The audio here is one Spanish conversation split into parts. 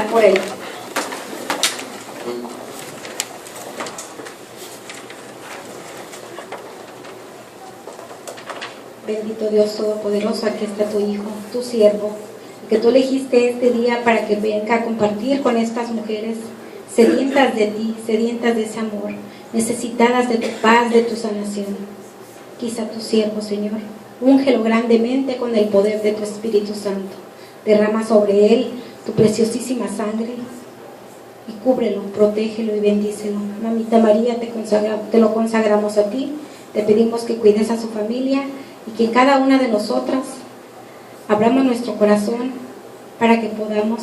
por él. Bendito Dios Todopoderoso, aquí está tu Hijo, tu siervo, que tú elegiste este día para que venga a compartir con estas mujeres sedientas de ti, sedientas de ese amor, necesitadas de tu paz, de tu sanación. Quizá tu siervo, Señor, úngelo grandemente con el poder de tu Espíritu Santo. Derrama sobre él tu preciosísima sangre y cúbrelo, protégelo y bendícelo. Mamita María, te lo consagramos a ti. Te pedimos que cuides a su familia y que cada una de nosotras abramos nuestro corazón para que podamos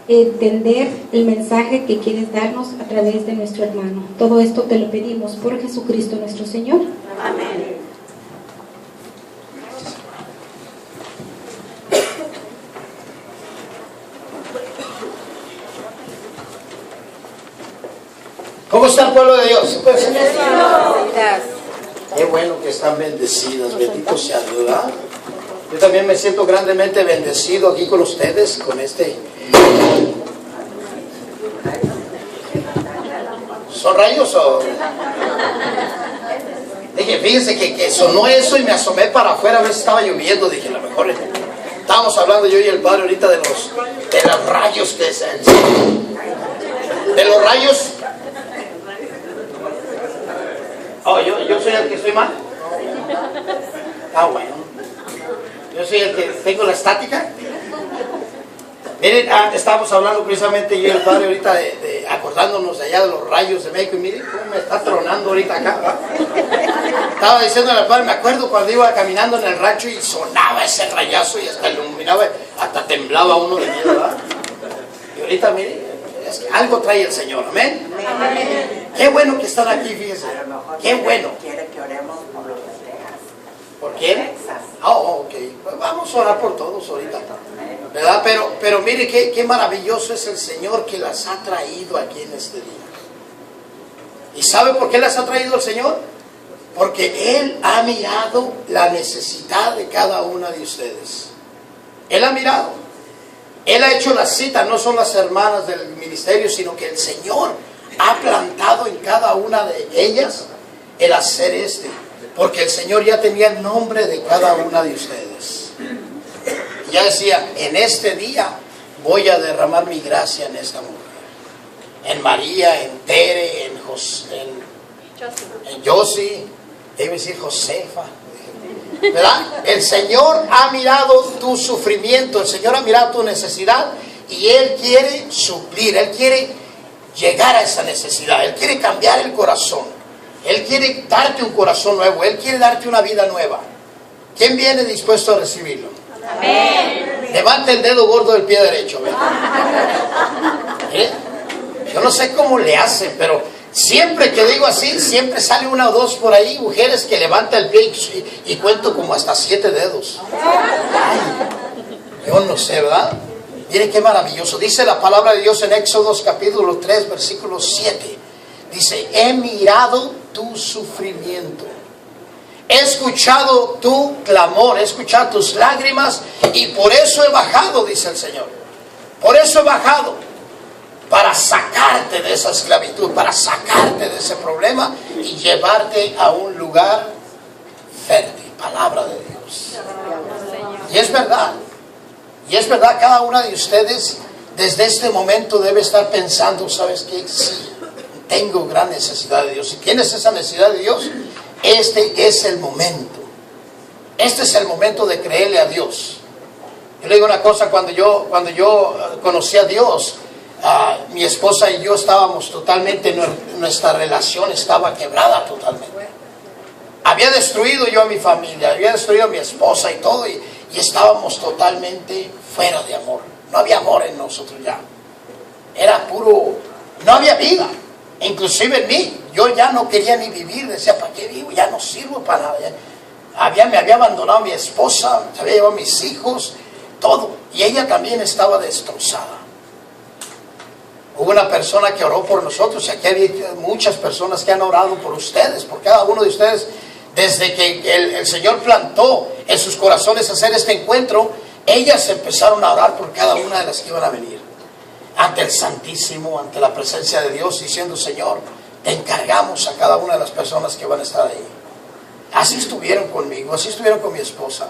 entender el mensaje que quieres darnos a través de nuestro hermano. Todo esto te lo pedimos por Jesucristo nuestro Señor. Amén. ¿Cómo está el pueblo de Dios? Qué bueno que están bendecidas, bendito sea Dios, ¿verdad? Yo también me siento grandemente bendecido aquí con ustedes, con este. ¿Son rayos o...? Dije, fíjense que sonó eso y me asomé para afuera a ver si estaba lloviendo. Dije, a lo mejor estábamos hablando yo y el padre ahorita de los rayos que se... De los rayos... Oh, yo soy el que estoy mal. Ah, bueno. Yo soy el que tengo la estática. Miren, estábamos hablando precisamente yo y el padre ahorita acordándonos de allá de los rayos de México. Y miren cómo me está tronando ahorita acá, ¿verdad? Estaba diciéndole al padre, me acuerdo cuando iba caminando en el rancho y sonaba ese rayazo y hasta iluminaba, hasta temblaba uno de miedo, ¿verdad? Y ahorita, miren, es que algo trae el Señor, amén. Amén. Qué bueno que están aquí, fíjense. Qué bueno. Quiere que oremos por los de Texas. ¿Por quién? Oh, ok. Pues vamos a orar por todos ahorita, ¿verdad? Pero mire qué maravilloso es el Señor que las ha traído aquí en este día. ¿Y sabe por qué las ha traído el Señor? Porque Él ha mirado la necesidad de cada una de ustedes. Él ha mirado. Él ha hecho la cita, no son las hermanas del ministerio, sino que el Señor ha plantado en cada una de ellas el hacer porque el Señor ya tenía el nombre de cada una de ustedes. Ya decía, en este día voy a derramar mi gracia en esta mujer. En María, en Tere, en Josie, debe decir Josefa. ¿Verdad? El Señor ha mirado tu sufrimiento, el Señor ha mirado tu necesidad y Él quiere suplir, Él quiere llegar a esa necesidad, Él quiere cambiar el corazón, Él quiere darte un corazón nuevo, Él quiere darte una vida nueva. ¿Quién viene dispuesto a recibirlo? Amén. Levante el dedo gordo del pie derecho. ¿Eh? Yo no sé cómo le hacen, pero siempre que digo así, siempre sale una o dos por ahí, mujeres que levantan el pie y cuento como hasta 7 dedos. Ay, yo no sé, ¿verdad? Miren qué maravilloso. Dice la palabra de Dios en Éxodo capítulo 3, versículo 7. Dice, he mirado tu sufrimiento. He escuchado tu clamor, he escuchado tus lágrimas y por eso he bajado, dice el Señor. Por eso he bajado. Para sacarte de esa esclavitud, para sacarte de ese problema y llevarte a un lugar fértil. Palabra de Dios. Y es verdad. Y es verdad, cada una de ustedes desde este momento debe estar pensando, ¿sabes qué? Sí, tengo gran necesidad de Dios. Si tienes esa necesidad de Dios, este es el momento. Este es el momento de creerle a Dios. Yo le digo una cosa, cuando yo conocí a Dios, mi esposa y yo estábamos totalmente, nuestra relación estaba quebrada totalmente. Había destruido yo a mi familia, había destruido a mi esposa y todo, y estábamos totalmente fuera de amor. No había amor en nosotros ya. Era puro, no había vida. Inclusive en mí, yo ya no quería ni vivir, decía, ¿para qué vivo? Ya no sirvo para nada. Me había abandonado a mi esposa, se había llevado a mis hijos, todo. Y ella también estaba destrozada. Hubo una persona que oró por nosotros, y aquí hay muchas personas que han orado por ustedes, por cada uno de ustedes, desde que el Señor plantó en sus corazones hacer este encuentro. ellas empezaron a orar por cada una de las que iban a venir ante el Santísimo, ante la presencia de Dios, diciendo: Señor, te encargamos a cada una de las personas que van a estar ahí. Así estuvieron conmigo, así estuvieron con mi esposa,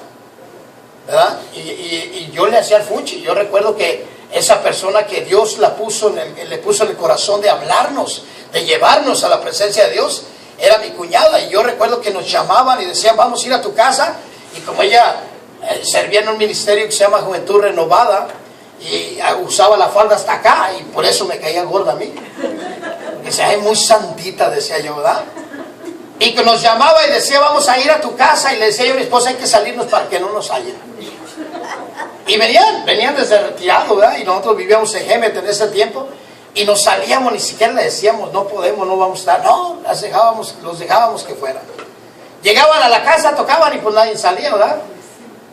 ¿verdad? Y yo le hacía el fuchi. Yo recuerdo que esa persona que Dios le puso en el corazón de hablarnos, de llevarnos a la presencia de Dios, era mi cuñada. Y yo recuerdo que nos llamaban y decían: vamos a ir a tu casa. Y como ella servía en un ministerio que se llama Juventud Renovada, y usaba la falda hasta acá, y por eso me caía gorda a mí, porque decía: ay, muy santita, decía yo, ¿verdad? Y que nos llamaba y decía: vamos a ir a tu casa. Y le decía yo a mi esposa: hay que salirnos para que no nos hallen. Y venían desde retirado, ¿verdad? Y nosotros vivíamos en Gemet en ese tiempo, y nos salíamos, ni siquiera le decíamos: no podemos, no vamos a estar. No, los dejábamos que fueran. Llegaban a la casa, tocaban y pues nadie salía, ¿verdad?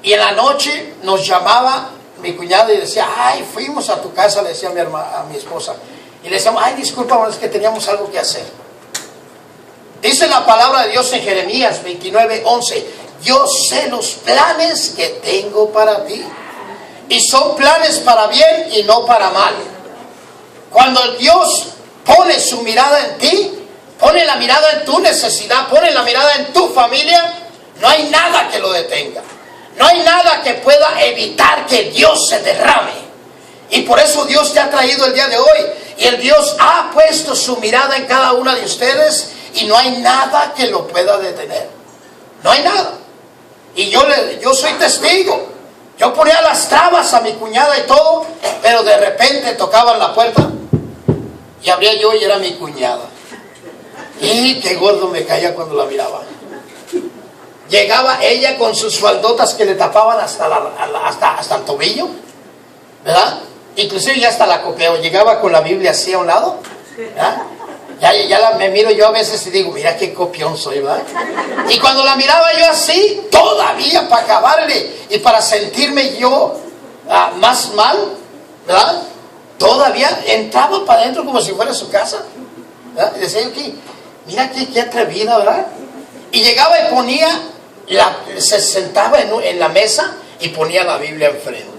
Y en la noche nos llamaba mi cuñada y decía: ay, fuimos a tu casa, le decía a mi esposa. Y le decíamos: ay, disculpa, es que teníamos algo que hacer. Dice la palabra de Dios en Jeremías 29:11: yo sé los planes que tengo para ti, y son planes para bien y no para mal. Cuando Dios pone su mirada en ti, pone la mirada en tu necesidad, pone la mirada en tu familia, no hay nada que lo detenga. No hay nada que pueda evitar que Dios se derrame. Y por eso Dios te ha traído el día de hoy. Y el Dios ha puesto su mirada en cada una de ustedes, y no hay nada que lo pueda detener. No hay nada. Y yo soy testigo. Yo ponía las trabas a mi cuñada y todo, pero de repente tocaban la puerta y abría yo y era mi cuñada. Y qué gordo me caía cuando la miraba. Llegaba ella con sus faldotas que le tapaban hasta el tobillo, ¿verdad? Inclusive ya hasta la copeo. Llegaba con la Biblia así a un lado, ¿verdad? Me miro yo a veces y digo: mira qué copión soy, ¿verdad? Y cuando la miraba yo así, todavía para acabarle y para sentirme yo más mal, ¿verdad? Todavía entraba para adentro como si fuera su casa, ¿verdad? Y decía yo: mira qué atrevida, ¿verdad? Y llegaba y ponía, se sentaba en la mesa y ponía la Biblia enfrente.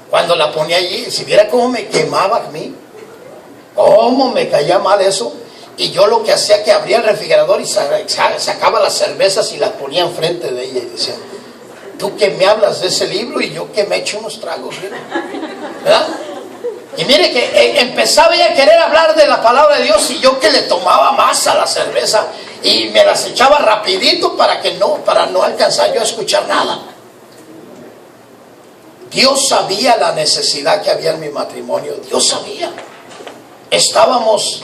Cuando la ponía allí, si viera cómo me quemaba a mí, cómo me caía mal eso. Y yo lo que hacía, que abría el refrigerador y sacaba las cervezas y las ponía enfrente de ella y decía: tú que me hablas de ese libro y yo que me echo unos tragos, ¿verdad? Y mire que empezaba ella a querer hablar de la palabra de Dios, y yo que le tomaba más a la cerveza y me las echaba rapidito para no alcanzar yo a escuchar nada. Dios sabía la necesidad que había en mi matrimonio. Dios sabía. Estábamos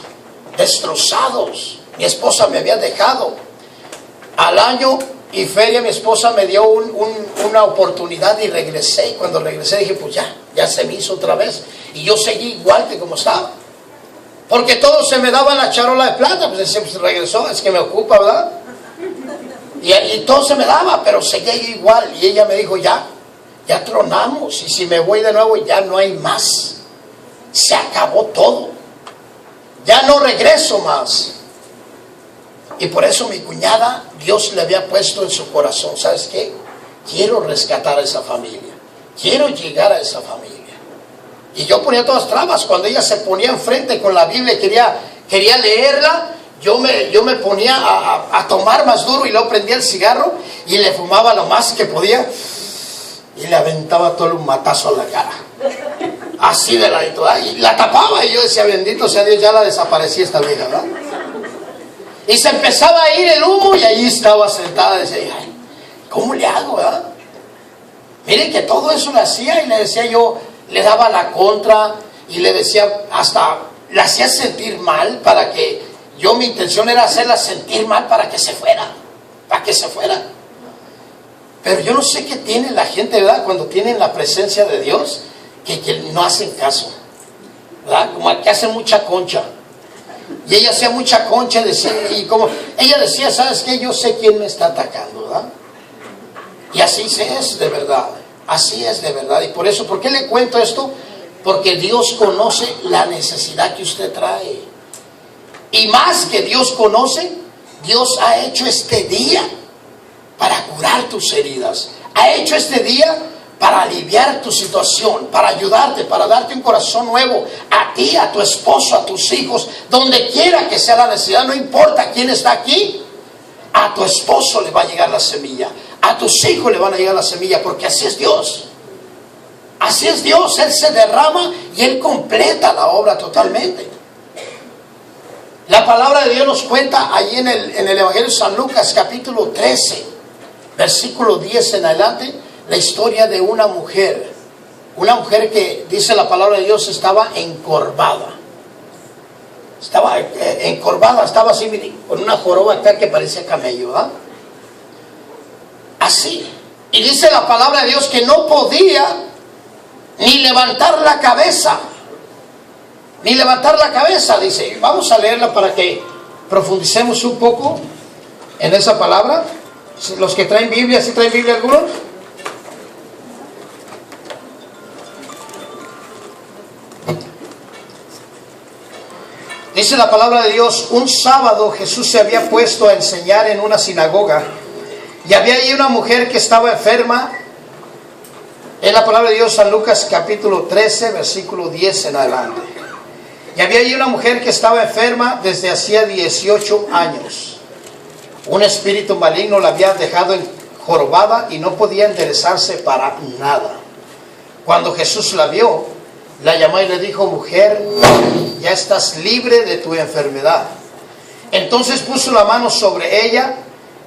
destrozados. Mi esposa me había dejado. Al año y feria mi esposa me dio una oportunidad y regresé. Y cuando regresé dije: pues ya se me hizo otra vez. Y yo seguí igual que como estaba. Porque todo se me daba en la charola de plata. Pues decía: pues regresó, es que me ocupa, ¿verdad? Y todo se me daba, pero seguía igual. Y ella me dijo: ya tronamos. Y si me voy de nuevo, ya no hay más. Se acabó todo. Ya no regreso más. Y por eso mi cuñada, Dios le había puesto en su corazón: ¿sabes qué? Quiero rescatar a esa familia. Quiero llegar a esa familia. Y yo ponía todas trabas. Cuando ella se ponía enfrente con la Biblia y quería leerla, yo me ponía a tomar más duro, y luego prendía el cigarro y le fumaba lo más que podía y le aventaba todo un matazo a la cara. Así de ladito, ¿verdad? Y la tapaba, y yo decía: bendito sea Dios, ya la desaparecí esta vieja, ¿verdad? Y se empezaba a ir el humo, y allí estaba sentada. Decía: ay, ¿cómo le hago, verdad? Mire que todo eso le hacía, y le decía yo, le daba la contra, y le decía, hasta la hacía sentir mal, para que mi intención era hacerla sentir mal para que se fuera, Pero yo no sé qué tiene la gente, ¿verdad? Cuando tienen la presencia de Dios, que no hacen caso, ¿verdad? Como que hacen mucha concha. Y ella hacía mucha concha, y como ella decía: ¿sabes qué? Yo sé quién me está atacando, ¿verdad? Y así es de verdad. Así es de verdad. Y por eso, ¿por qué le cuento esto? Porque Dios conoce la necesidad que usted trae. Y más que Dios conoce, Dios ha hecho este día para curar tus heridas. Ha hecho este día para aliviar tu situación, para ayudarte, para darte un corazón nuevo a ti, a tu esposo, a tus hijos, donde quiera que sea la necesidad, no importa quién está aquí, a tu esposo le va a llegar la semilla, a tus hijos le van a llegar la semilla, porque así es Dios. Así es Dios, Él se derrama y Él completa la obra totalmente. La palabra de Dios nos cuenta allí en el Evangelio de San Lucas, capítulo 13, versículo 10 en adelante, la historia de una mujer que, dice la palabra de Dios, estaba encorvada. Estaba encorvada, estaba así, con una joroba tal que parecía camello, ¿verdad? Así. Y dice la palabra de Dios que no podía ni levantar la cabeza. Ni levantar la cabeza, dice. Vamos a leerla para que profundicemos un poco en esa palabra. Los que traen Biblia, ¿sí traen Biblia algunos? Dice la palabra de Dios: un sábado Jesús se había puesto a enseñar en una sinagoga, y había allí una mujer que estaba enferma. Es la palabra de Dios, San Lucas capítulo 13, versículo 10 en adelante. Y había allí una mujer que estaba enferma desde hacía 18 años. Un espíritu maligno la había dejado jorobada y no podía enderezarse para nada. Cuando Jesús la vio, la llamó y le dijo: mujer, ya estás libre de tu enfermedad. Entonces puso la mano sobre ella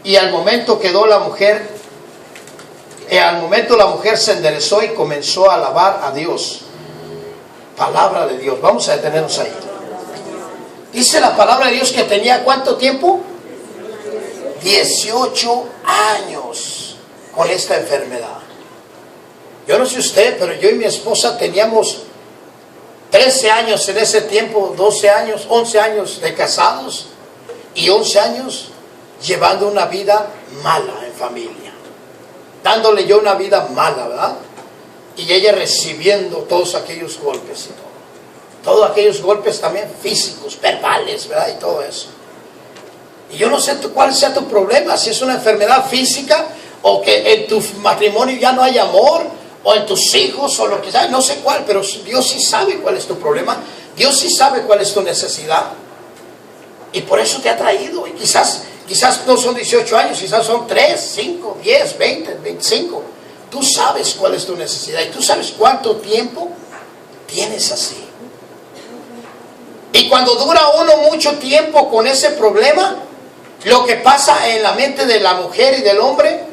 y al momento la mujer se enderezó y comenzó a alabar a Dios. Palabra de Dios. Vamos a detenernos ahí. Dice la palabra de Dios que tenía ¿cuánto tiempo? 18 años con esta enfermedad. Yo no sé usted, pero yo y mi esposa teníamos 13 años en ese tiempo, 12 años, 11 años de casados y 11 años llevando una vida mala en familia. Dándole yo una vida mala, ¿verdad? Y ella recibiendo todos aquellos golpes y todo. Todos aquellos golpes también físicos, verbales, ¿verdad? Y todo eso. Y yo no sé cuál sea tu problema, si es una enfermedad física o que en tu matrimonio ya no hay amor, o en tus hijos, o lo que sea, no sé cuál, pero Dios sí sabe cuál es tu problema. Dios sí sabe cuál es tu necesidad. Y por eso te ha traído. Y quizás no son 18 años, quizás son 3, 5, 10, 20, 25. Tú sabes cuál es tu necesidad y tú sabes cuánto tiempo tienes así. Y cuando dura uno mucho tiempo con ese problema, lo que pasa en la mente de la mujer y del hombre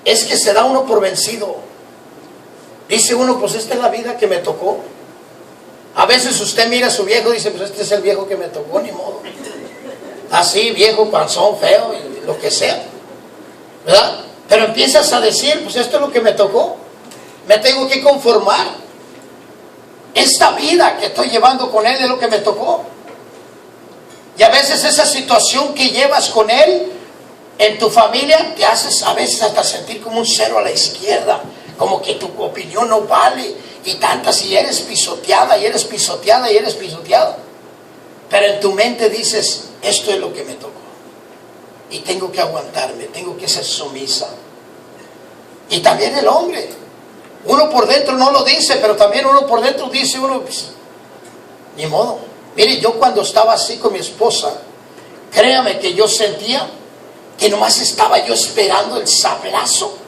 es que se da uno por vencido. Dice uno: pues esta es la vida que me tocó. A veces usted mira a su viejo y dice: pues este es el viejo que me tocó, ni modo. Así, viejo, panzón, feo, y lo que sea, ¿verdad? Pero empiezas a decir: pues esto es lo que me tocó, me tengo que conformar. Esta vida que estoy llevando con él es lo que me tocó. Y a veces esa situación que llevas con él en tu familia te haces a veces hasta sentir como un cero a la izquierda, como que tu opinión no vale, y tantas, y eres pisoteada, y eres pisoteada, y eres pisoteada. Pero en tu mente dices: esto es lo que me tocó, y tengo que aguantarme, tengo que ser sumisa. Y también el hombre, uno por dentro no lo dice, pero también uno por dentro dice pues, ni modo. Mire, yo cuando estaba así con mi esposa, créame que yo sentía que nomás estaba yo esperando el sablazo.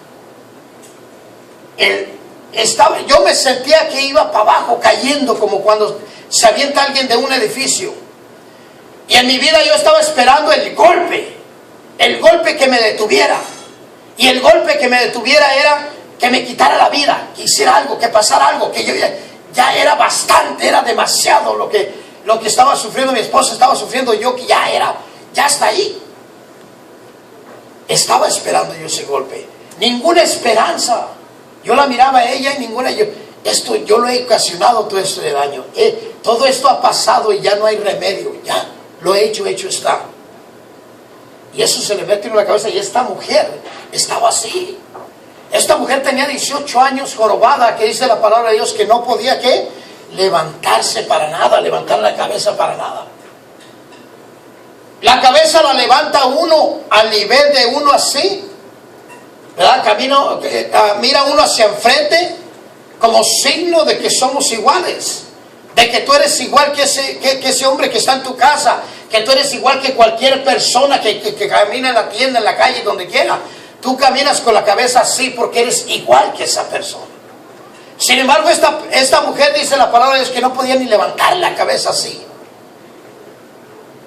Yo me sentía que iba para abajo, cayendo, como cuando se avienta alguien de un edificio. Y en mi vida yo estaba esperando el golpe que me detuviera. Y el golpe que me detuviera era que me quitara la vida, que hiciera algo, que pasara algo, que yo ya era bastante, era demasiado lo que estaba sufriendo mi esposa, estaba sufriendo yo, que ya está ahí. Estaba esperando yo ese golpe. Ninguna esperanza. Yo la miraba a ella y ninguna. Yo lo he ocasionado todo esto de daño. Todo esto ha pasado y ya no hay remedio. Ya lo he hecho está. Y eso se le mete en la cabeza. Y esta mujer estaba así. Esta mujer tenía 18 años jorobada, que dice la palabra de Dios que no podía levantarse para nada, levantar la cabeza para nada. La cabeza la levanta uno al nivel de uno así, ¿verdad? Mira uno hacia enfrente como signo de que somos iguales, de que tú eres igual que ese hombre que está en tu casa, que tú eres igual que cualquier persona que camina en la tienda, en la calle, donde quiera. Tú caminas con la cabeza así porque eres igual que esa persona. Sin embargo, esta mujer, dice la palabra de Dios, que no podía ni levantar la cabeza así.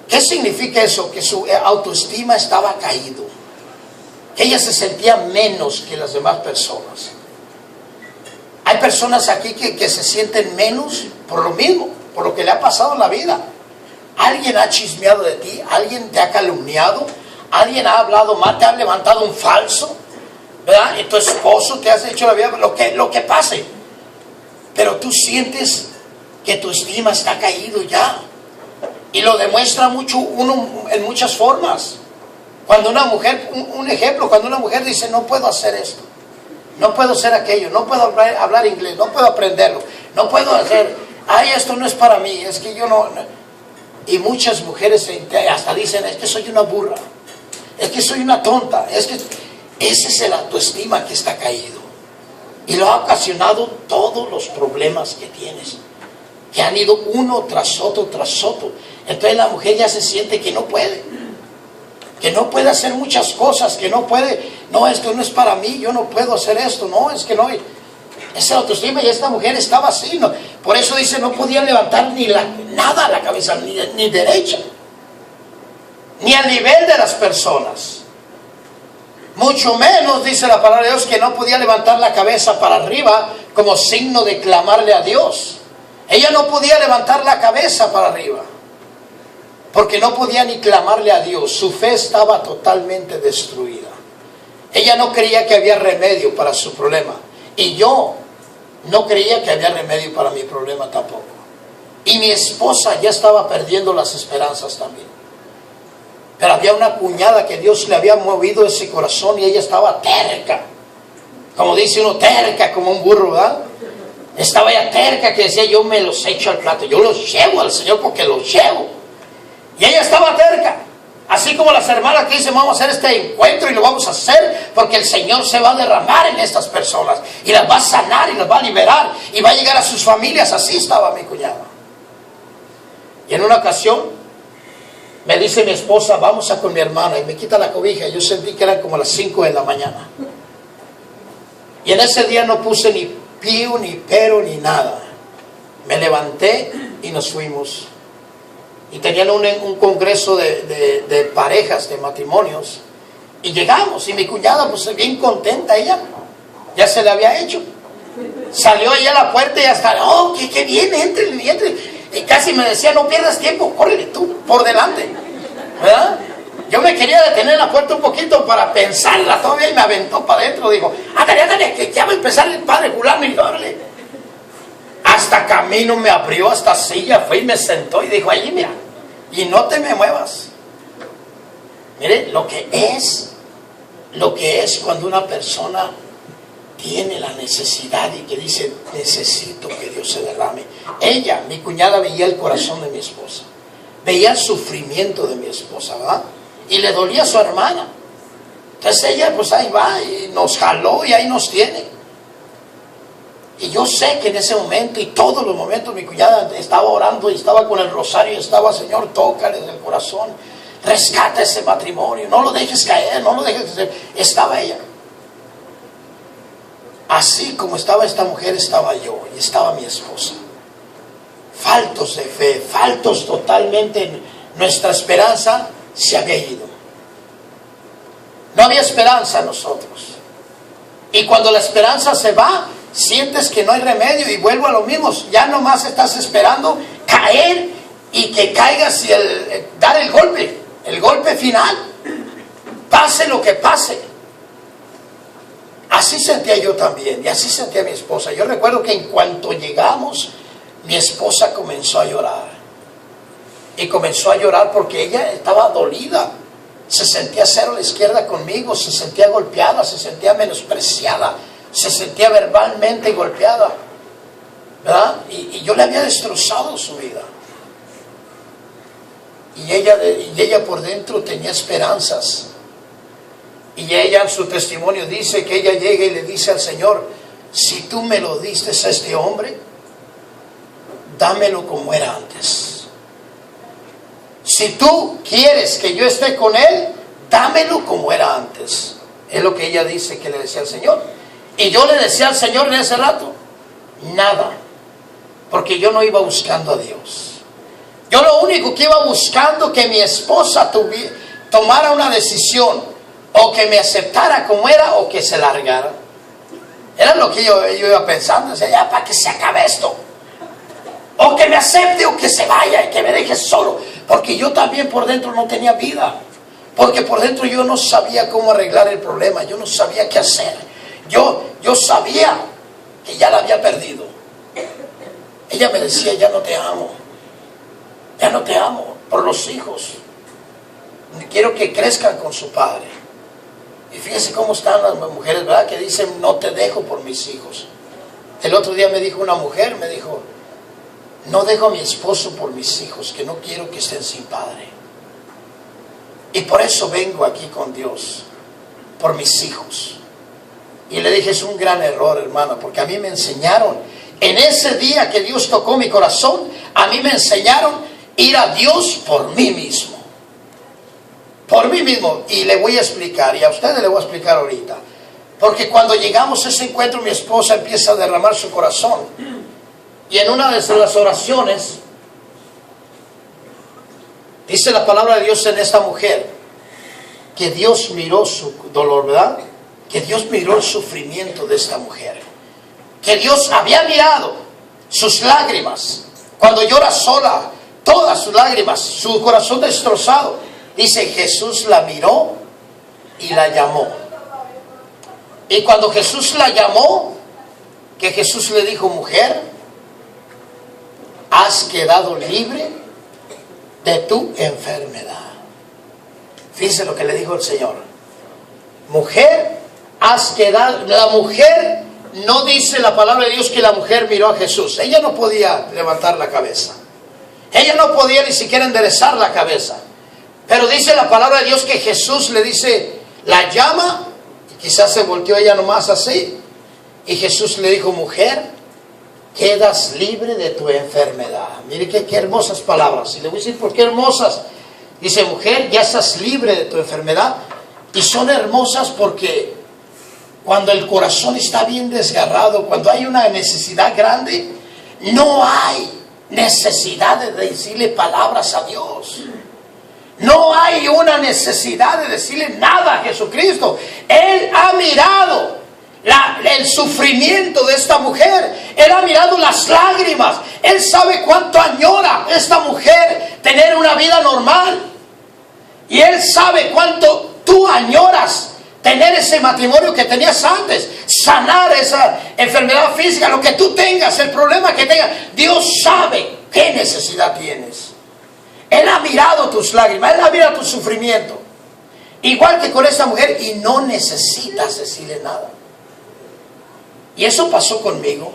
¿Qué significa eso? Que su autoestima estaba caído, que ella se sentía menos que las demás personas. Hay personas aquí que se sienten menos por lo mismo, por lo que le ha pasado en la vida. Alguien ha chismeado de ti, alguien te ha calumniado, alguien ha hablado mal, te ha levantado un falso, ¿verdad? Y tu esposo te has hecho la vida, lo que pase. Pero tú sientes que tu estima está caído ya. Y lo demuestra uno en muchas formas. Cuando una mujer, un ejemplo, cuando una mujer dice, no puedo hacer esto, no puedo hacer aquello, no puedo hablar inglés, no puedo aprenderlo, no puedo hacer, esto no es para mí, es que yo no. Y muchas mujeres hasta dicen, es que soy una burra, es que soy una tonta, es que ese es el autoestima que está caído. Y lo ha ocasionado todos los problemas que tienes, que han ido uno tras otro, tras otro. Entonces la mujer ya se siente que no puede hacer muchas cosas, que no puede, no, esto no es para mí, yo no puedo hacer esto, no, es que no. Esa autoestima, y esta mujer estaba así, ¿no? Por eso dice, no podía levantar nada a la cabeza, ni derecha, ni al nivel de las personas. Mucho menos, dice la palabra de Dios, que no podía levantar la cabeza para arriba como signo de clamarle a Dios. Ella no podía levantar la cabeza para arriba, porque no podía ni clamarle a Dios. Su fe estaba totalmente destruida. Ella no creía que había remedio para su problema. Y yo no creía que había remedio para mi problema tampoco. Y mi esposa ya estaba perdiendo las esperanzas también. Pero había una cuñada que Dios le había movido ese corazón y ella estaba terca. Como dice uno, terca como un burro, ¿verdad? Estaba ella terca que decía, yo me los echo al plato. Yo los llevo al Señor porque los llevo. Y ella estaba terca. Así como las hermanas que dicen, vamos a hacer este encuentro y lo vamos a hacer porque el Señor se va a derramar en estas personas y las va a sanar y las va a liberar y va a llegar a sus familias. Así estaba mi cuñada. Y en una ocasión me dice mi esposa, vamos a con mi hermana, y me quita la cobija. Yo sentí que eran como las 5 de la mañana. Y en ese día no puse ni pío, ni pero, ni nada. Me levanté y nos fuimos. Y tenían un congreso de parejas, de matrimonios. Y llegamos, y mi cuñada, pues bien contenta ella, ya se le había hecho. Salió ella a la puerta y hasta, oh, qué bien, entre. Y casi me decía, no pierdas tiempo, córrele tú, por delante. ¿Verdad? Yo me quería detener en la puerta un poquito para pensarla todavía y me aventó para adentro. Digo, ándale, que ya va a empezar el padre fulano y órale. Hasta camino me abrió, hasta silla, fue y me sentó y dijo, allí mira, y no te me muevas. Mire, lo que es cuando una persona tiene la necesidad y que dice, necesito que Dios se derrame. Ella, mi cuñada, veía el corazón de mi esposa, veía el sufrimiento de mi esposa, ¿verdad? Y le dolía a su hermana. Entonces ella, pues ahí va, y nos jaló y ahí nos tiene. Y yo sé que en ese momento y todos los momentos mi cuñada estaba orando y estaba con el rosario y estaba, Señor, tócale del corazón, rescata ese matrimonio, no lo dejes caer, no lo dejes caer. Estaba ella. Así como estaba esta mujer, estaba yo y estaba mi esposa. Faltos de fe, faltos totalmente. Nuestra esperanza se había ido. No había esperanza en nosotros. Y cuando la esperanza se va, sientes que no hay remedio y vuelvo a lo mismo. Ya nomás estás esperando caer y que caigas y dar el golpe final. Pase lo que pase. Así sentía yo también, y así sentía mi esposa. Yo recuerdo que en cuanto llegamos, mi esposa comenzó a llorar. Y comenzó a llorar porque ella estaba dolida. Se sentía cero a la izquierda conmigo, se sentía golpeada, se sentía menospreciada, se sentía verbalmente golpeada, ¿verdad? Y yo le había destrozado su vida. Y ella por dentro tenía esperanzas. Y ella en su testimonio dice que ella llega y le dice al Señor: si tú me lo diste a este hombre, dámelo como era antes. Si tú quieres que yo esté con él, dámelo como era antes. Es lo que ella dice que le decía al Señor. Y yo le decía al Señor en ese rato: nada, porque yo no iba buscando a Dios. Yo lo único que iba buscando que mi esposa tomara una decisión, o que me aceptara como era, o que se largara. Era lo que yo iba pensando. Decía: ya, para que se acabe esto, o que me acepte o que se vaya y que me deje solo. Porque yo también por dentro no tenía vida, porque por dentro yo no sabía cómo arreglar el problema, yo no sabía qué hacer. Yo sabía que ya la había perdido. Ella me decía: ya no te amo, ya no te amo por los hijos, quiero que crezcan con su padre. Y fíjese cómo están las mujeres, ¿verdad? Que dicen: no te dejo por mis hijos. El otro día me dijo una mujer, me dijo: no dejo a mi esposo por mis hijos, que no quiero que estén sin padre. Y por eso vengo aquí con Dios, por mis hijos. Y le dije: es un gran error, hermano, porque a mí me enseñaron, en ese día que Dios tocó mi corazón, a mí me enseñaron ir a Dios por mí mismo. Por mí mismo. Y le voy a explicar, y a ustedes le voy a explicar ahorita. Porque cuando llegamos a ese encuentro, mi esposa empieza a derramar su corazón. Y en una de las oraciones, dice la palabra de Dios en esta mujer, que Dios miró su dolor, ¿verdad? Que Dios miró el sufrimiento de esta mujer. Que Dios había mirado sus lágrimas, cuando llora sola, todas sus lágrimas, su corazón destrozado. Dice: Jesús la miró y la llamó. Y cuando Jesús la llamó, que Jesús le dijo: mujer, has quedado libre de tu enfermedad. Fíjense lo que le dijo el Señor: mujer, has quedado. La mujer, no dice la palabra de Dios que la mujer miró a Jesús. Ella no podía levantar la cabeza, ella no podía ni siquiera enderezar la cabeza. Pero dice la palabra de Dios que Jesús le dice, la llama, y quizás se volteó ella nomás así, y Jesús le dijo: mujer, quedas libre de tu enfermedad. Mire qué hermosas palabras. Y le voy a decir por qué hermosas. Dice: mujer, ya estás libre de tu enfermedad. Y son hermosas porque cuando el corazón está bien desgarrado, cuando hay una necesidad grande, no hay necesidad de decirle palabras a Dios. No hay una necesidad de decirle nada a Jesucristo. Él ha mirado el sufrimiento de esta mujer. Él ha mirado las lágrimas. Él sabe cuánto añora esta mujer tener una vida normal. Y Él sabe cuánto tú añoras tener ese matrimonio que tenías antes, sanar esa enfermedad física, lo que tú tengas, el problema que tengas. Dios sabe qué necesidad tienes. Él ha mirado tus lágrimas, Él ha mirado tu sufrimiento. Igual que con esta mujer, y no necesitas decirle nada. Y eso pasó conmigo.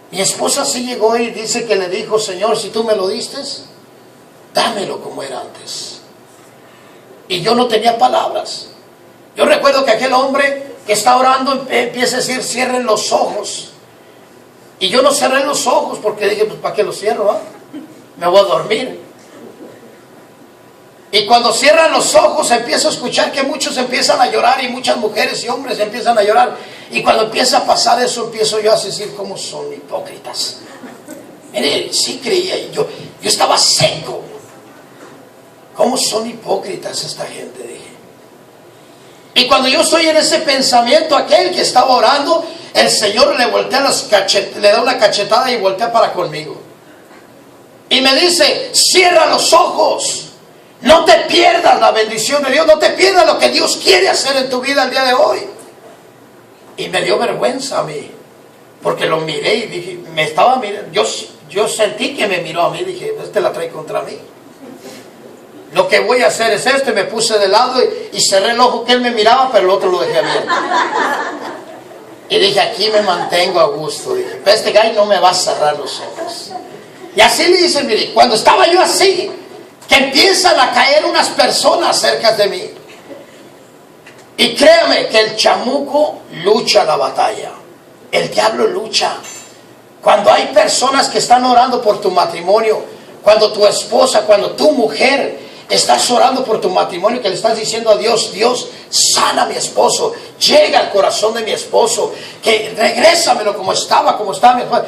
Mi esposa sí llegó y dice que le dijo: Señor, si tú me lo diste, dámelo como era antes. Y yo no tenía palabras. Yo recuerdo que aquel hombre que está orando empieza a decir: cierren los ojos. Y yo no cerré los ojos porque dije: pues ¿para qué los cierro? Me voy a dormir. Y cuando cierran los ojos, empiezo a escuchar que muchos empiezan a llorar, y muchas mujeres y hombres empiezan a llorar. Y cuando empieza a pasar eso, empiezo yo a decir: ¿cómo son hipócritas? Mire, sí creía, yo estaba seco. ¿Cómo son hipócritas esta gente? Dije. Y cuando yo estoy en ese pensamiento, aquel que estaba orando, el Señor le voltea le da una cachetada y voltea para conmigo. Y me dice: cierra los ojos. No te pierdas la bendición de Dios. No te pierdas lo que Dios quiere hacer en tu vida el día de hoy. Y me dio vergüenza a mí, porque lo miré y dije, me estaba mirando. Yo sentí que me miró a mí. Dije: este la trae contra mí. Lo que voy a hacer es esto. Y me puse de lado y cerré el ojo que él me miraba, pero el otro lo dejé abierto. Y dije: aquí me mantengo a gusto. Dije: pero este gallo no me va a cerrar los ojos. Y así le dice: mire, cuando estaba yo así, que empiezan a caer unas personas cerca de mí, Y créame que el chamuco lucha la batalla. El diablo lucha. Cuando hay personas que están orando por tu matrimonio, cuando tu esposa, cuando tu mujer estás orando por tu matrimonio, que le estás diciendo a Dios, Dios, sana a mi esposo, llega al corazón de mi esposo, que regrésamelo como estaba mi esposo.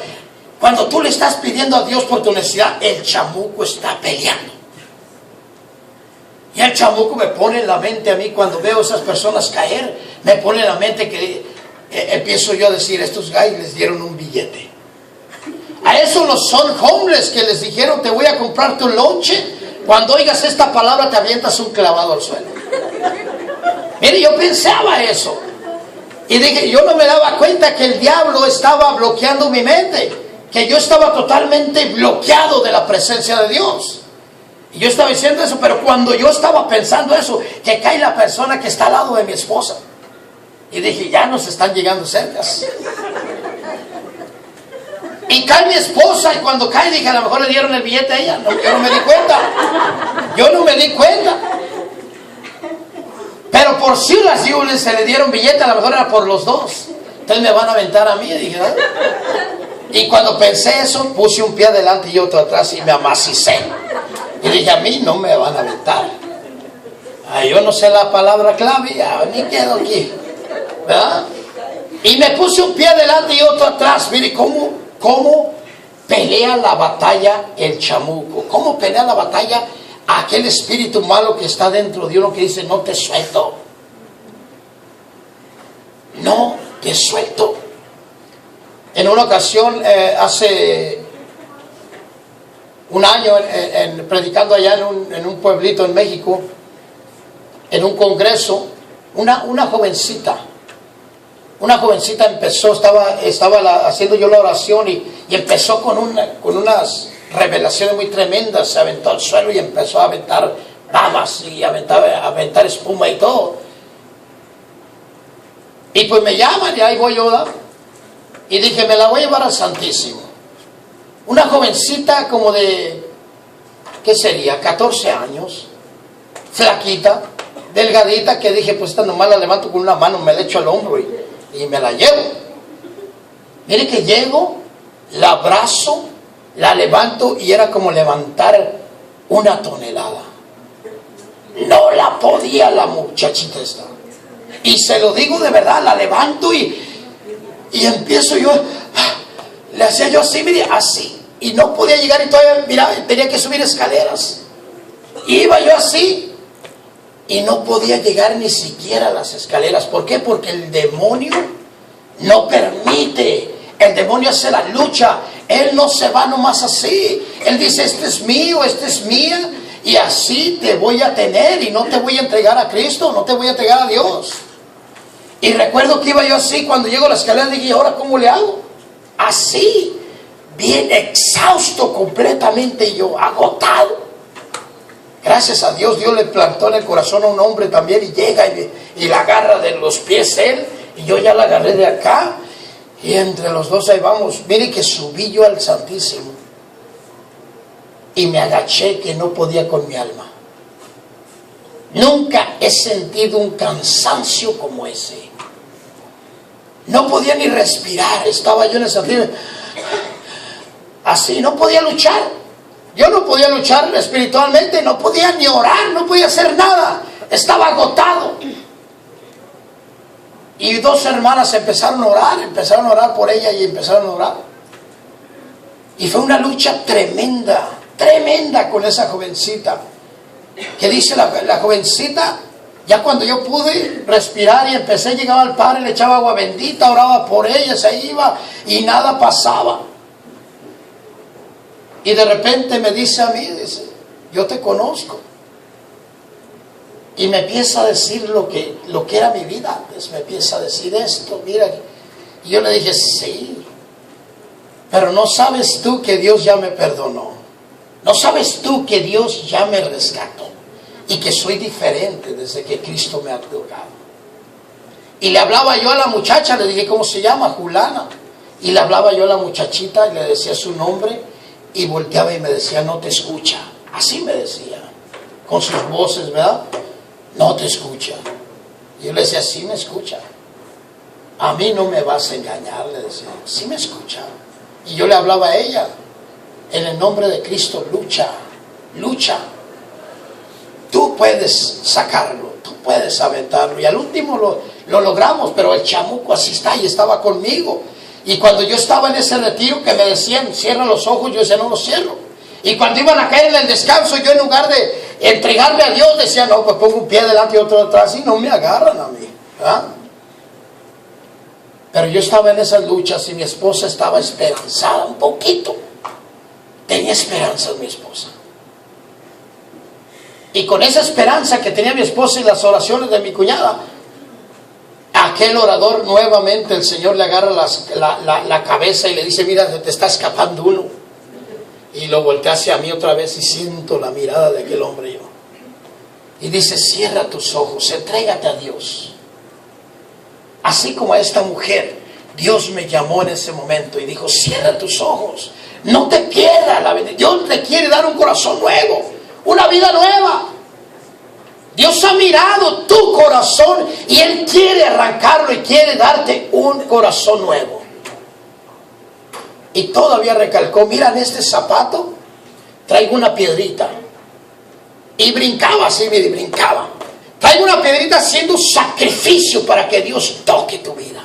Cuando tú le estás pidiendo a Dios por tu necesidad, el chamuco está peleando. Y el chamuco me pone en la mente a mí, cuando veo a esas personas caer, me pone en la mente que empiezo yo a decir, estos guys les dieron un billete. A esos los son homeless que les dijeron, te voy a comprar tu lonche. Cuando oigas esta palabra te avientas un clavado al suelo. Mire, yo pensaba eso. Y dije, yo no me daba cuenta que el diablo estaba bloqueando mi mente. Que yo estaba totalmente bloqueado de la presencia de Dios. Y yo estaba diciendo eso, pero cuando yo estaba pensando eso, que cae la persona que está al lado de mi esposa. Y dije, ya nos están llegando cercas. Y cae mi esposa, y cuando cae dije, a lo mejor le dieron el billete a ella. No, yo no me di cuenta. Yo no me di cuenta. Pero por si las Yules se le dieron billete, a lo mejor era por los dos. Entonces me van a aventar a mí, dije, ¿eh? Y cuando pensé eso, puse un pie adelante y otro atrás y me amacicé. Y dije, a mí no me van a aventar. Yo no sé la palabra clave, ya ni quedo aquí, ¿verdad? Y me puse un pie adelante y otro atrás. Mire cómo pelea la batalla el chamuco. Cómo pelea la batalla aquel espíritu malo que está dentro de uno que dice, no te suelto. No te suelto. En una ocasión, hace un año, predicando allá en un pueblito en México, en un congreso, una jovencita empezó, estaba haciendo yo la oración y empezó con unas revelaciones muy tremendas. Se aventó al suelo y empezó a aventar babas y a aventar espuma y todo. Y pues me llaman y ahí voy yo, ¿verdad? Y dije, me la voy a llevar al Santísimo. Una jovencita como de, ¿qué sería? 14 años, flaquita, delgadita, que dije, pues esta nomás la levanto con una mano, me la echo al hombro y me la llevo. Mire que llego, la abrazo, la levanto y era como levantar una tonelada. No la podía la muchachita esta. Y se lo digo de verdad, la levanto y empiezo yo, le hacía yo así, mire, así. Y no podía llegar y todavía, mira, tenía que subir escaleras. Iba yo así y no podía llegar ni siquiera a las escaleras. ¿Por qué? Porque el demonio no permite. El demonio hace la lucha. Él no se va nomás así. Él dice, este es mío, esta es mía. Y así te voy a tener y no te voy a entregar a Cristo, no te voy a entregar a Dios. Y recuerdo que iba yo así, cuando llego a la escalera dije, ¿y ahora cómo le hago? Así, bien exhausto completamente yo, agotado. Gracias a Dios, Dios le plantó en el corazón a un hombre también y llega y la agarra de los pies él y yo ya la agarré de acá y entre los dos ahí vamos. Mire que subí yo al Santísimo y me agaché que no podía con mi alma. Nunca he sentido un cansancio como ese. No podía ni respirar, estaba yo en el Santísimo así, no podía luchar. Yo no podía luchar espiritualmente, no podía ni orar, no podía hacer nada, estaba agotado. Y dos hermanas empezaron a orar por ella y empezaron a orar. Y fue una lucha tremenda, tremenda con esa jovencita. Que dice la jovencita, ya cuando yo pude respirar y empecé, llegaba al padre, le echaba agua bendita, oraba por ella, se iba y nada pasaba. Y de repente me dice a mí, dice, yo te conozco. Y me empieza a decir lo que era mi vida antes, me empieza a decir esto, mira. Y yo le dije, sí, pero no sabes tú que Dios ya me perdonó. No sabes tú que Dios ya me rescató. Y que soy diferente desde que Cristo me ha tocado. Y le hablaba yo a la muchacha, le dije, ¿cómo se llama? Julana. Y le hablaba yo a la muchachita y le decía su nombre. Y volteaba y me decía, no te escucha. Así me decía, con sus voces, ¿verdad? No te escucha. Y yo le decía, sí me escucha. A mí no me vas a engañar, le decía. Sí me escucha. Y yo le hablaba a ella. En el nombre de Cristo, lucha. Lucha. Tú puedes sacarlo. Tú puedes aventarlo. Y al último lo logramos. Pero el chamuco así está y estaba conmigo. Y cuando yo estaba en ese retiro que me decían, cierra los ojos, yo decía, no los cierro. Y cuando iban a caer en el descanso, yo en lugar de entregarme a Dios, decía, no, pues pongo un pie delante y otro detrás y no me agarran a mí. ¿Ah? Pero yo estaba en esas luchas y mi esposa estaba esperanzada un poquito. Tenía esperanza mi esposa. Y con esa esperanza que tenía mi esposa y las oraciones de mi cuñada, aquel orador nuevamente el Señor le agarra la cabeza y le dice, mira, se te está escapando uno. Y lo voltea hacia mí otra vez y siento la mirada de aquel hombre yo. Y dice, cierra tus ojos, entrégate a Dios. Así como a esta mujer, Dios me llamó en ese momento y dijo, cierra tus ojos, no te pierdas la bendición. Dios te quiere dar un corazón nuevo, una vida nueva. Dios ha mirado tu corazón y Él quiere arrancarlo y quiere darte un corazón nuevo. Y todavía recalcó, miran este zapato, traigo una piedrita. Y brincaba así, mire, brincaba. Traigo una piedrita haciendo sacrificio para que Dios toque tu vida.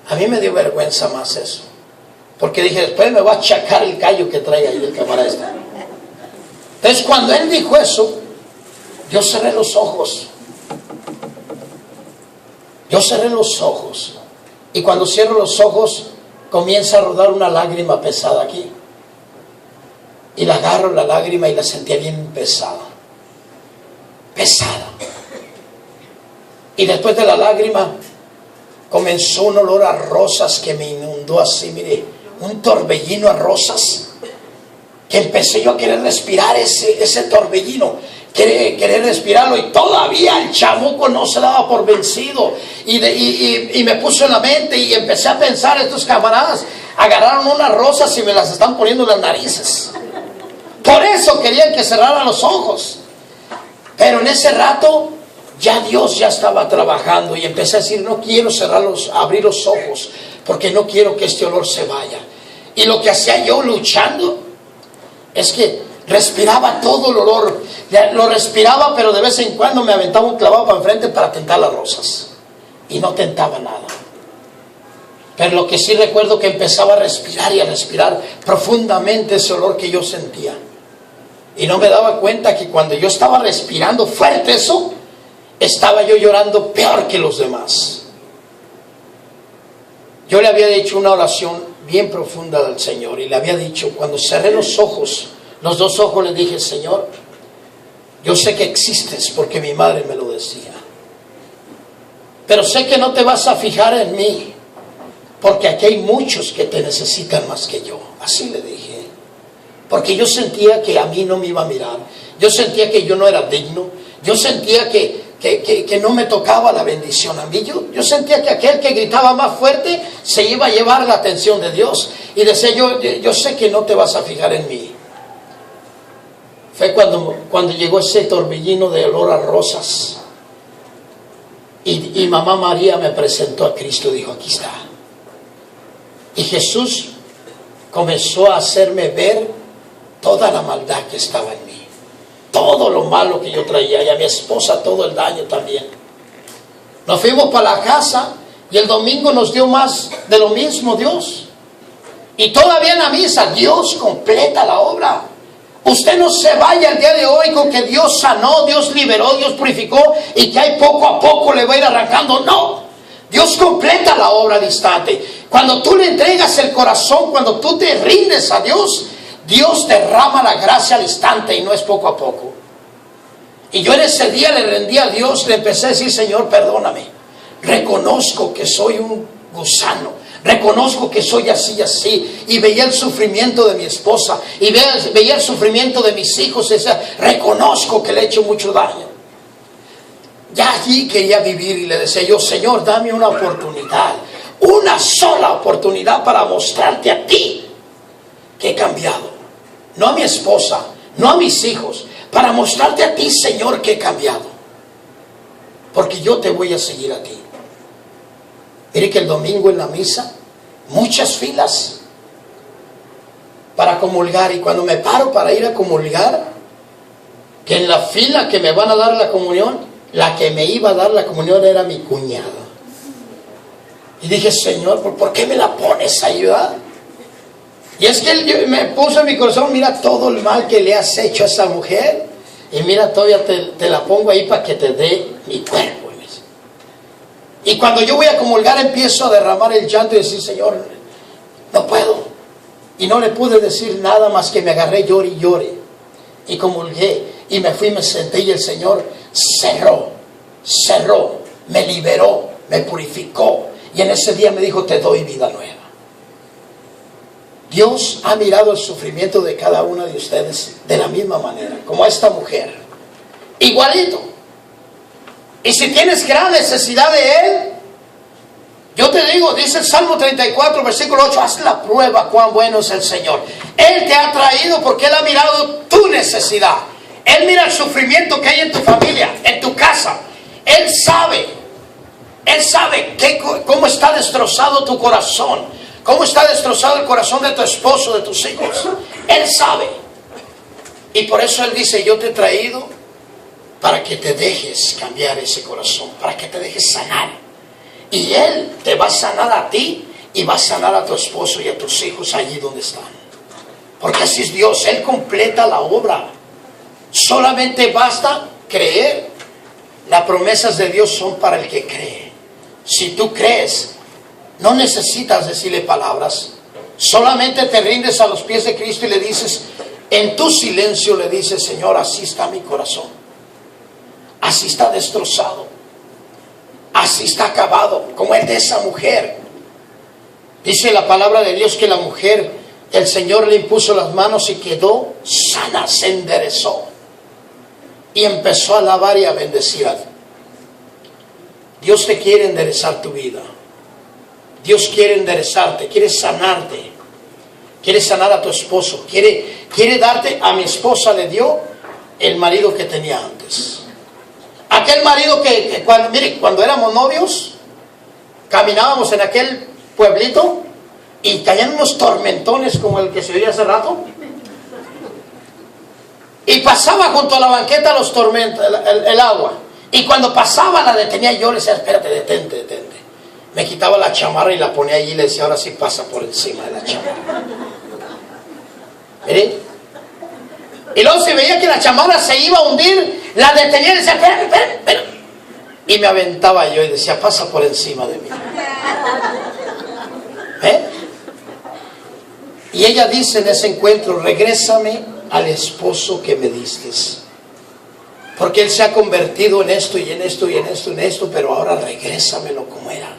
A mí me dio vergüenza más eso. Porque dije, después me va a achacar el callo que trae ahí el camarada este. Entonces cuando él dijo eso, yo cerré los ojos. Yo cerré los ojos. Y cuando cierro los ojos, comienza a rodar una lágrima pesada aquí. Y la agarro la lágrima y la sentía bien pesada. Pesada. Y después de la lágrima, comenzó un olor a rosas que me inundó así, mire, un torbellino a rosas. Que empecé yo a querer respirar ese torbellino. Querer respirarlo y todavía el chamuco no se daba por vencido y me puso en la mente y empecé a pensar, estos camaradas agarraron unas rosas y me las están poniendo en las narices. Por eso querían que cerrara los ojos. Pero en ese rato ya Dios ya estaba trabajando y empecé a decir, no quiero abrir los ojos porque no quiero que este olor se vaya. Y lo que hacía yo luchando es que respiraba todo el olor, lo respiraba, pero de vez en cuando me aventaba un clavado para enfrente para tentar las rosas y no tentaba nada. Pero lo que sí recuerdo que empezaba a respirar y a respirar profundamente ese olor que yo sentía y no me daba cuenta que cuando yo estaba respirando fuerte eso, estaba yo llorando peor que los demás. Yo le había dicho una oración bien profunda del Señor y le había dicho, cuando cerré los ojos, los dos ojos, le dije, Señor, yo sé que existes porque mi madre me lo decía. Pero sé que no te vas a fijar en mí porque aquí hay muchos que te necesitan más que yo. Así le dije. Porque yo sentía que a mí no me iba a mirar. Yo sentía que yo no era digno. Yo sentía que no me tocaba la bendición a mí. Yo sentía que aquel que gritaba más fuerte se iba a llevar la atención de Dios. Y decía, yo sé que no te vas a fijar en mí. Fue cuando llegó ese torbellino de olor a rosas y mamá María me presentó a Cristo y dijo, aquí está. Y Jesús comenzó a hacerme ver toda la maldad que estaba en mí, todo lo malo que yo traía, y a mi esposa todo el daño también. Nos fuimos para la casa y el domingo nos dio más de lo mismo Dios. Y todavía en la misa, Dios completa la obra. Usted no se vaya el día de hoy con que Dios sanó, Dios liberó, Dios purificó y que ahí poco a poco le va a ir arrancando. No, Dios completa la obra al instante. Cuando tú le entregas el corazón, cuando tú te rindes a Dios, Dios derrama la gracia al instante y no es poco a poco. Y yo en ese día le rendí a Dios, le empecé a decir, Señor, perdóname. Reconozco que soy un gusano. Reconozco que soy así y así. Y veía el sufrimiento de mi esposa. Y veía el sufrimiento de mis hijos. Reconozco que le he hecho mucho daño. Ya allí quería vivir y le decía yo, Señor, dame una oportunidad. Una sola oportunidad para mostrarte a ti que he cambiado. No a mi esposa, no a mis hijos. Para mostrarte a ti, Señor, que he cambiado. porque yo te voy a seguir a ti. Mire que el domingo en la misa, muchas filas para comulgar, y cuando me paro para ir a comulgar, que en la fila que me van a dar la comunión, la que me iba a dar la comunión era mi cuñado. Y dije, Señor, ¿por qué me la pones ahí, verdad? Y es que Él me puso en mi corazón, mira todo el mal que le has hecho a esa mujer, y mira, todavía te la pongo ahí para que te dé mi cuerpo. Y cuando yo voy a comulgar, empiezo a derramar el llanto y decir, Señor, no puedo. Y no le pude decir nada más que me agarré, llore y llore. Y comulgué, y me fui, me senté, y el Señor cerró, me liberó, me purificó. Y en ese día me dijo, te doy vida nueva. Dios ha mirado el sufrimiento de cada uno de ustedes de la misma manera, como a esta mujer. Igualito. Y si tienes gran necesidad de Él, yo te digo, dice el Salmo 34, versículo 8, haz la prueba cuán bueno es el Señor. Él te ha traído porque Él ha mirado tu necesidad. Él mira el sufrimiento que hay en tu familia, en tu casa. Él sabe cómo está destrozado tu corazón, cómo está destrozado el corazón de tu esposo, de tus hijos. Él sabe. Y por eso Él dice, yo te he traído para que te dejes cambiar ese corazón, para que te dejes sanar. Y Él te va a sanar a ti y va a sanar a tu esposo y a tus hijos allí donde están. Porque así es Dios, Él completa la obra. Solamente basta creer. Las promesas de Dios son para el que cree. Si tú crees, no necesitas decirle palabras. Solamente te rindes a los pies de Cristo y le dices, en tu silencio le dices, Señor, así está mi corazón. Así está destrozado. Así está acabado, como el de esa mujer. Dice la palabra de Dios que la mujer, el Señor le impuso las manos y quedó sana, se enderezó. Y empezó a alabar y a bendecir a Dios. Dios te quiere enderezar tu vida. Dios quiere enderezarte, quiere sanarte. Quiere sanar a tu esposo. Quiere darte, a mi esposa le dio el marido que tenía antes. Aquel marido que cuando éramos novios, caminábamos en aquel pueblito y caían unos tormentones como el que se oía hace rato. Y pasaba junto a la banqueta los tormentos, el agua. Y cuando pasaba la detenía yo, le decía, espérate, detente. Me quitaba la chamarra y la ponía allí y le decía, ahora sí pasa por encima de la chamarra. ¿Mire? Y luego si veía que la chamarra se iba a hundir, la detenía y decía, espera. Y me aventaba yo y decía, pasa por encima de mí. Y ella dice en ese encuentro, regrésame al esposo que me diste. Porque él se ha convertido en esto y en esto y en esto y en esto, pero ahora regrésamelo como era.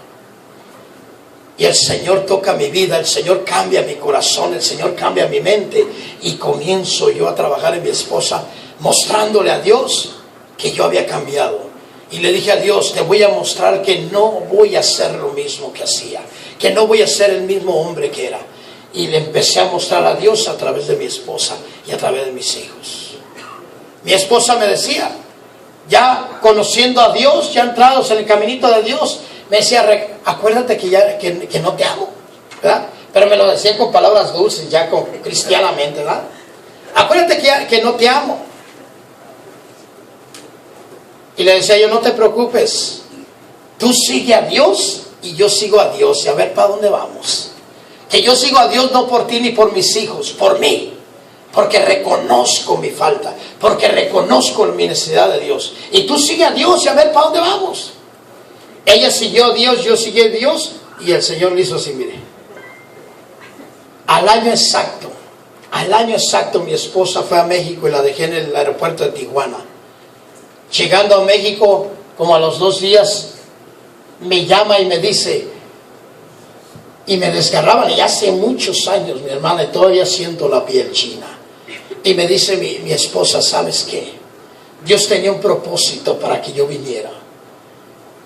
Y el Señor toca mi vida, el Señor cambia mi corazón, el Señor cambia mi mente. Y comienzo yo a trabajar en mi esposa, mostrándole a Dios que yo había cambiado. Y le dije a Dios, te voy a mostrar que no voy a hacer lo mismo que hacía, que no voy a ser el mismo hombre que era. Y le empecé a mostrar a Dios a través de mi esposa y a través de mis hijos. Mi esposa me decía, ya conociendo a Dios, ya entrados en el caminito de Dios, me decía, acuérdate que no te amo, ¿verdad? Pero me lo decía con palabras dulces, ya cristianamente, ¿verdad? Acuérdate que no te amo. Y le decía yo, no te preocupes, tú sigue a Dios y yo sigo a Dios, y a ver para dónde vamos. Que yo sigo a Dios no por ti ni por mis hijos, por mí. Porque reconozco mi falta, porque reconozco mi necesidad de Dios. Y tú sigue a Dios y a ver para dónde vamos. Ella siguió a Dios, yo seguí a Dios, y el Señor le hizo así, mire. Al año exacto mi esposa fue a México y la dejé en el aeropuerto de Tijuana. Llegando a México, como a los 2 días, me llama y me dice, y me desgarraban, y hace muchos años, mi hermana, y todavía siento la piel china. Y me dice mi esposa, ¿sabes qué? Dios tenía un propósito para que yo viniera,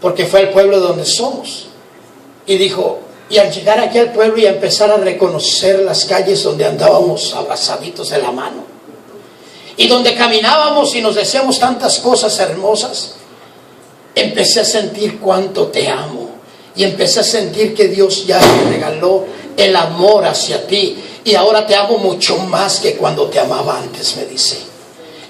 porque fue el pueblo donde somos. Y dijo, y al llegar aquí al pueblo y a empezar a reconocer las calles donde andábamos abrazaditos de la mano, y donde caminábamos y nos decíamos tantas cosas hermosas, empecé a sentir cuánto te amo. Y empecé a sentir que Dios ya te regaló el amor hacia ti. Y ahora te amo mucho más que cuando te amaba antes, me dice.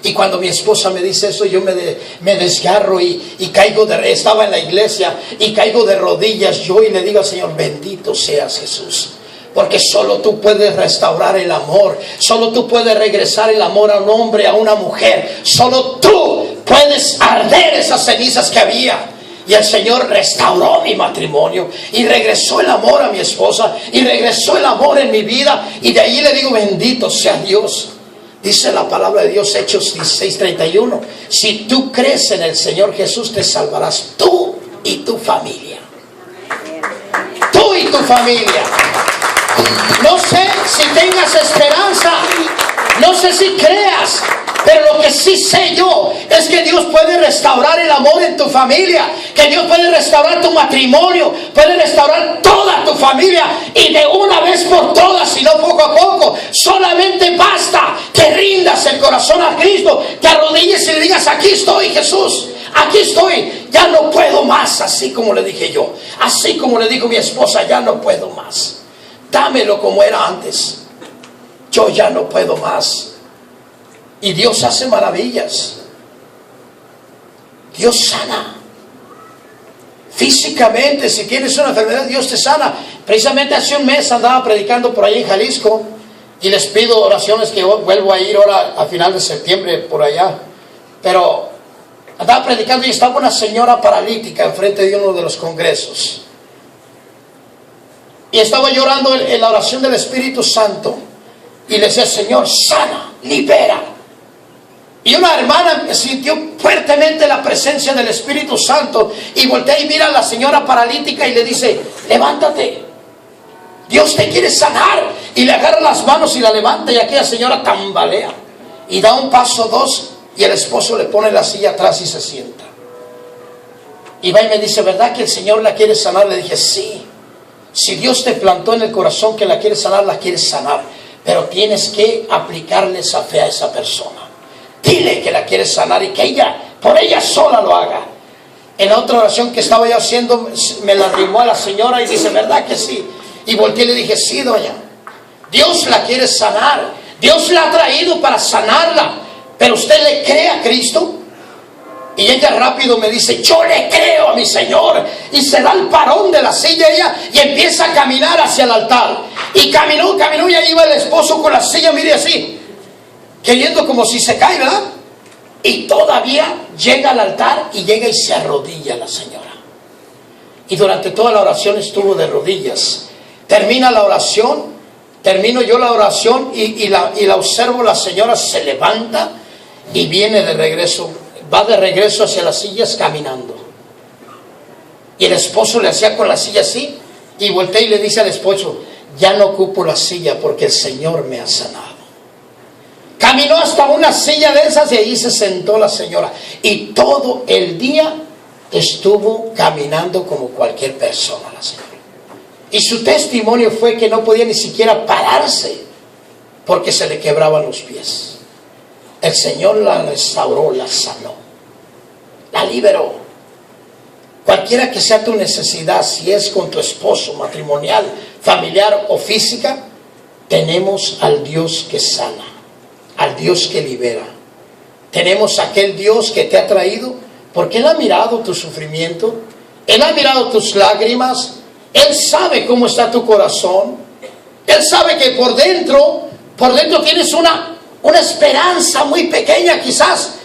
Y cuando mi esposa me dice eso, yo me desgarro y caigo estaba en la iglesia y caigo de rodillas yo y le digo al Señor, bendito seas Jesús. Porque solo tú puedes restaurar el amor. Solo tú puedes regresar el amor a un hombre, a una mujer. Solo tú puedes arder esas cenizas que había. Y el Señor restauró mi matrimonio y regresó el amor a mi esposa y regresó el amor en mi vida. Y de ahí le digo, bendito sea Dios. Dice la palabra de Dios, Hechos 16:31. Si tú crees en el Señor Jesús, te salvarás tú y tu familia. Tú y tu familia. No sé si tengas esperanza, no sé si creas, pero lo que sí sé yo es que Dios puede restaurar el amor en tu familia, que Dios puede restaurar tu matrimonio, puede restaurar toda tu familia y de una vez por todas, y no poco a poco. Solamente basta que rindas el corazón a Cristo, te arrodilles y le digas, aquí estoy Jesús, aquí estoy, ya no puedo más, así como le dije yo, así como le dijo mi esposa, ya no puedo más. Dámelo como era antes. Yo ya no puedo más. Y Dios hace maravillas. Dios sana. Físicamente, si tienes una enfermedad, Dios te sana. Precisamente hace un mes andaba predicando por ahí en Jalisco. Y les pido oraciones que vuelvo a ir ahora a final de septiembre por allá. Pero andaba predicando y estaba una señora paralítica enfrente de uno de los congresos. Y estaba llorando en la oración del Espíritu Santo. Y le decía, Señor, sana, libera. Y una hermana sintió fuertemente la presencia del Espíritu Santo. Y voltea y mira a la señora paralítica y le dice, levántate. Dios te quiere sanar. Y le agarra las manos y la levanta. Y aquella señora tambalea. Y da un paso, dos. Y el esposo le pone la silla atrás y se sienta. Y va y me dice, ¿verdad que el Señor la quiere sanar? Le dije, sí. Si Dios te plantó en el corazón que la quieres sanar, la quieres sanar. Pero tienes que aplicarle esa fe a esa persona. Dile que la quieres sanar y que ella, por ella sola lo haga. En la otra oración que estaba yo haciendo, me la arrimó a la señora y dice, ¿verdad que sí? Y volteé y le dije, sí, doña. Dios la quiere sanar. Dios la ha traído para sanarla. Pero usted le cree a Cristo. Y ella rápido me dice, yo le creo a mi Señor. Y se da el parón de la silla ella y empieza a caminar hacia el altar. Y caminó y ahí iba el esposo con la silla, mire así, queriendo como si se cae, ¿verdad? Y todavía llega al altar y llega y se arrodilla la señora. Y durante toda la oración estuvo de rodillas. Termina la oración, termino yo la oración y la observo, la señora se levanta y viene de regreso. Va de regreso hacia las sillas caminando. Y el esposo le hacía con la silla así. Y voltea y le dice al esposo, ya no ocupo la silla porque el Señor me ha sanado. Caminó hasta una silla de esas y ahí se sentó la señora. Y todo el día estuvo caminando como cualquier persona la señora. Y su testimonio fue que no podía ni siquiera pararse porque se le quebraban los pies. El Señor la restauró, la sanó, la liberó. Cualquiera que sea tu necesidad, si es con tu esposo, matrimonial, familiar o física, tenemos al Dios que sana, al Dios que libera. Tenemos aquel Dios que te ha traído porque Él ha mirado tu sufrimiento, Él ha mirado tus lágrimas, Él sabe cómo está tu corazón, Él sabe que por dentro tienes una esperanza muy pequeña quizás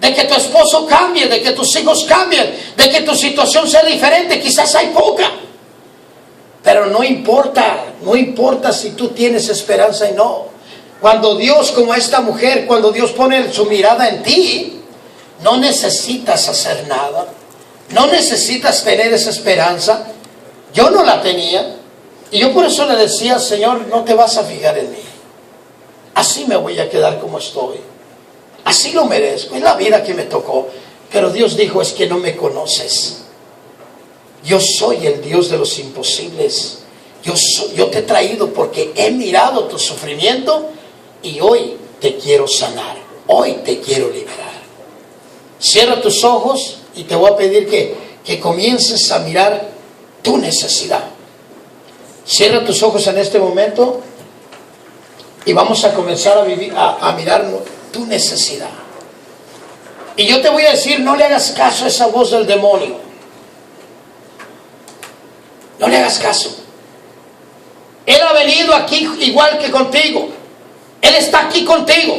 de que tu esposo cambie, de que tus hijos cambien, de que tu situación sea diferente. Quizás hay poca, pero no importa si tú tienes esperanza y no. Cuando Dios, como esta mujer, cuando Dios pone su mirada en ti, no necesitas hacer nada, no necesitas tener esa esperanza. Yo no la tenía y yo por eso le decía, Señor, no te vas a fijar en mí. Así me voy a quedar como estoy. Así lo merezco. Es la vida que me tocó. Pero Dios dijo, es que no me conoces. Yo soy el Dios de los imposibles. Yo te he traído porque he mirado tu sufrimiento y hoy te quiero sanar. Hoy te quiero liberar. Cierra tus ojos Y te voy a pedir que comiences a mirar tu necesidad. Cierra tus ojos en este momento y vamos a comenzar a mirar tu necesidad. Y yo te voy a decir, no le hagas caso a esa voz del demonio. No le hagas caso. Él ha venido aquí igual que contigo. Él está aquí contigo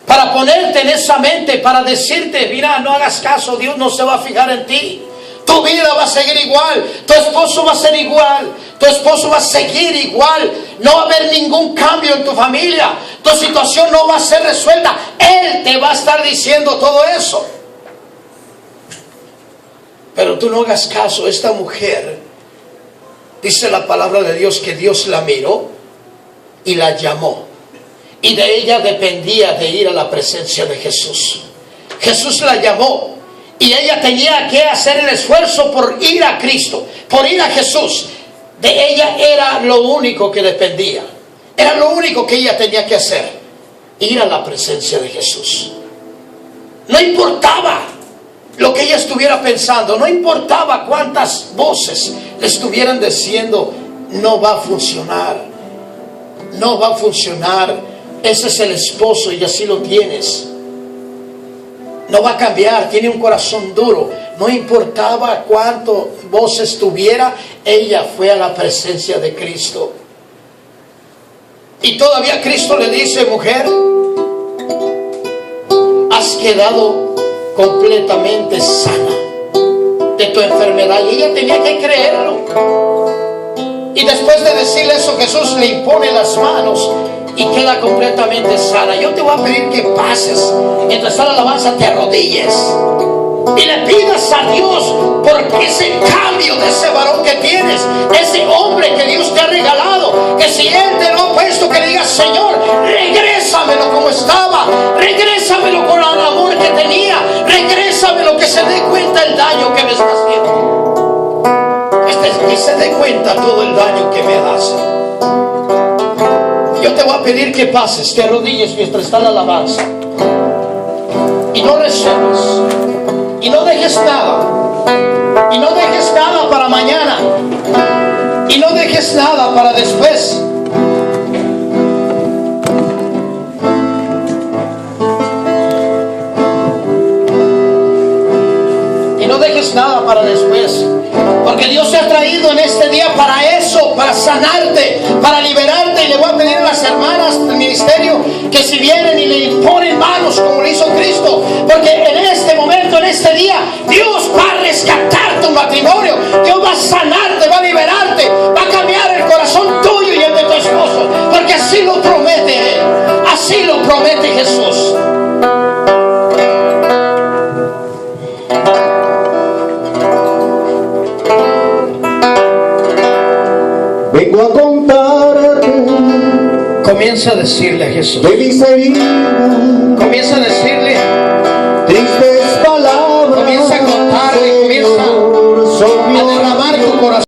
para ponerte en esa mente, para decirte, mira, no hagas caso, Dios no se va a fijar en ti. Tu vida va a seguir igual, tu esposo va a ser igual, tu esposo va a seguir igual. No va a haber ningún cambio en tu familia, tu situación no va a ser resuelta. Él te va a estar diciendo todo eso. Pero tú no hagas caso. Esta mujer, dice la palabra de Dios que Dios la miró y la llamó. Y de ella dependía de ir a la presencia de Jesús. Jesús la llamó y ella tenía que hacer el esfuerzo por ir a Cristo, por ir a Jesús. De ella era lo único que dependía. Era lo único que ella tenía que hacer. Ir a la presencia de Jesús. No importaba lo que ella estuviera pensando, no importaba cuántas voces le estuvieran diciendo, no va a funcionar, no va a funcionar, ese es el esposo y así lo tienes, no va a cambiar, tiene un corazón duro. No importaba cuánto voces tuviera, ella fue a la presencia de Cristo. Y todavía Cristo le dice, mujer, has quedado completamente sana de tu enfermedad. Y ella tenía que creerlo. Y después de decirle eso, Jesús le impone las manos y queda completamente sana. Yo te voy a pedir que pases, mientras está la alabanza, te arrodilles y le pidas a Dios por ese cambio de ese varón que tienes, ese hombre que Dios te ha regalado. Que si Él te lo ha puesto, que le digas, Señor, regrésamelo como estaba, regrésamelo con el amor que tenía, regrésamelo, que se dé cuenta el daño que me está haciendo, que se dé cuenta todo el daño que me hace. Yo te voy a pedir que pases, te arrodilles mientras está la alabanza y no reserves. Y no dejes nada. Y no dejes nada para mañana. Y no dejes nada para después. Y no dejes nada para después. Porque Dios te ha traído en este día para eso, para sanarte, para liberarte. Y le voy a pedir a las hermanas del ministerio que si vienen y le imponen manos como lo hizo Cristo, porque en este momento, en este día, Dios va a rescatar tu matrimonio. Dios va a sanarte, va a liberarte, va a cambiar el corazón tuyo y el de tu esposo, porque así lo promete Él, así lo promete Jesús. Vengo a contarte. Comienza a decirle a Jesús. De mis heridas. Comienza a decirle.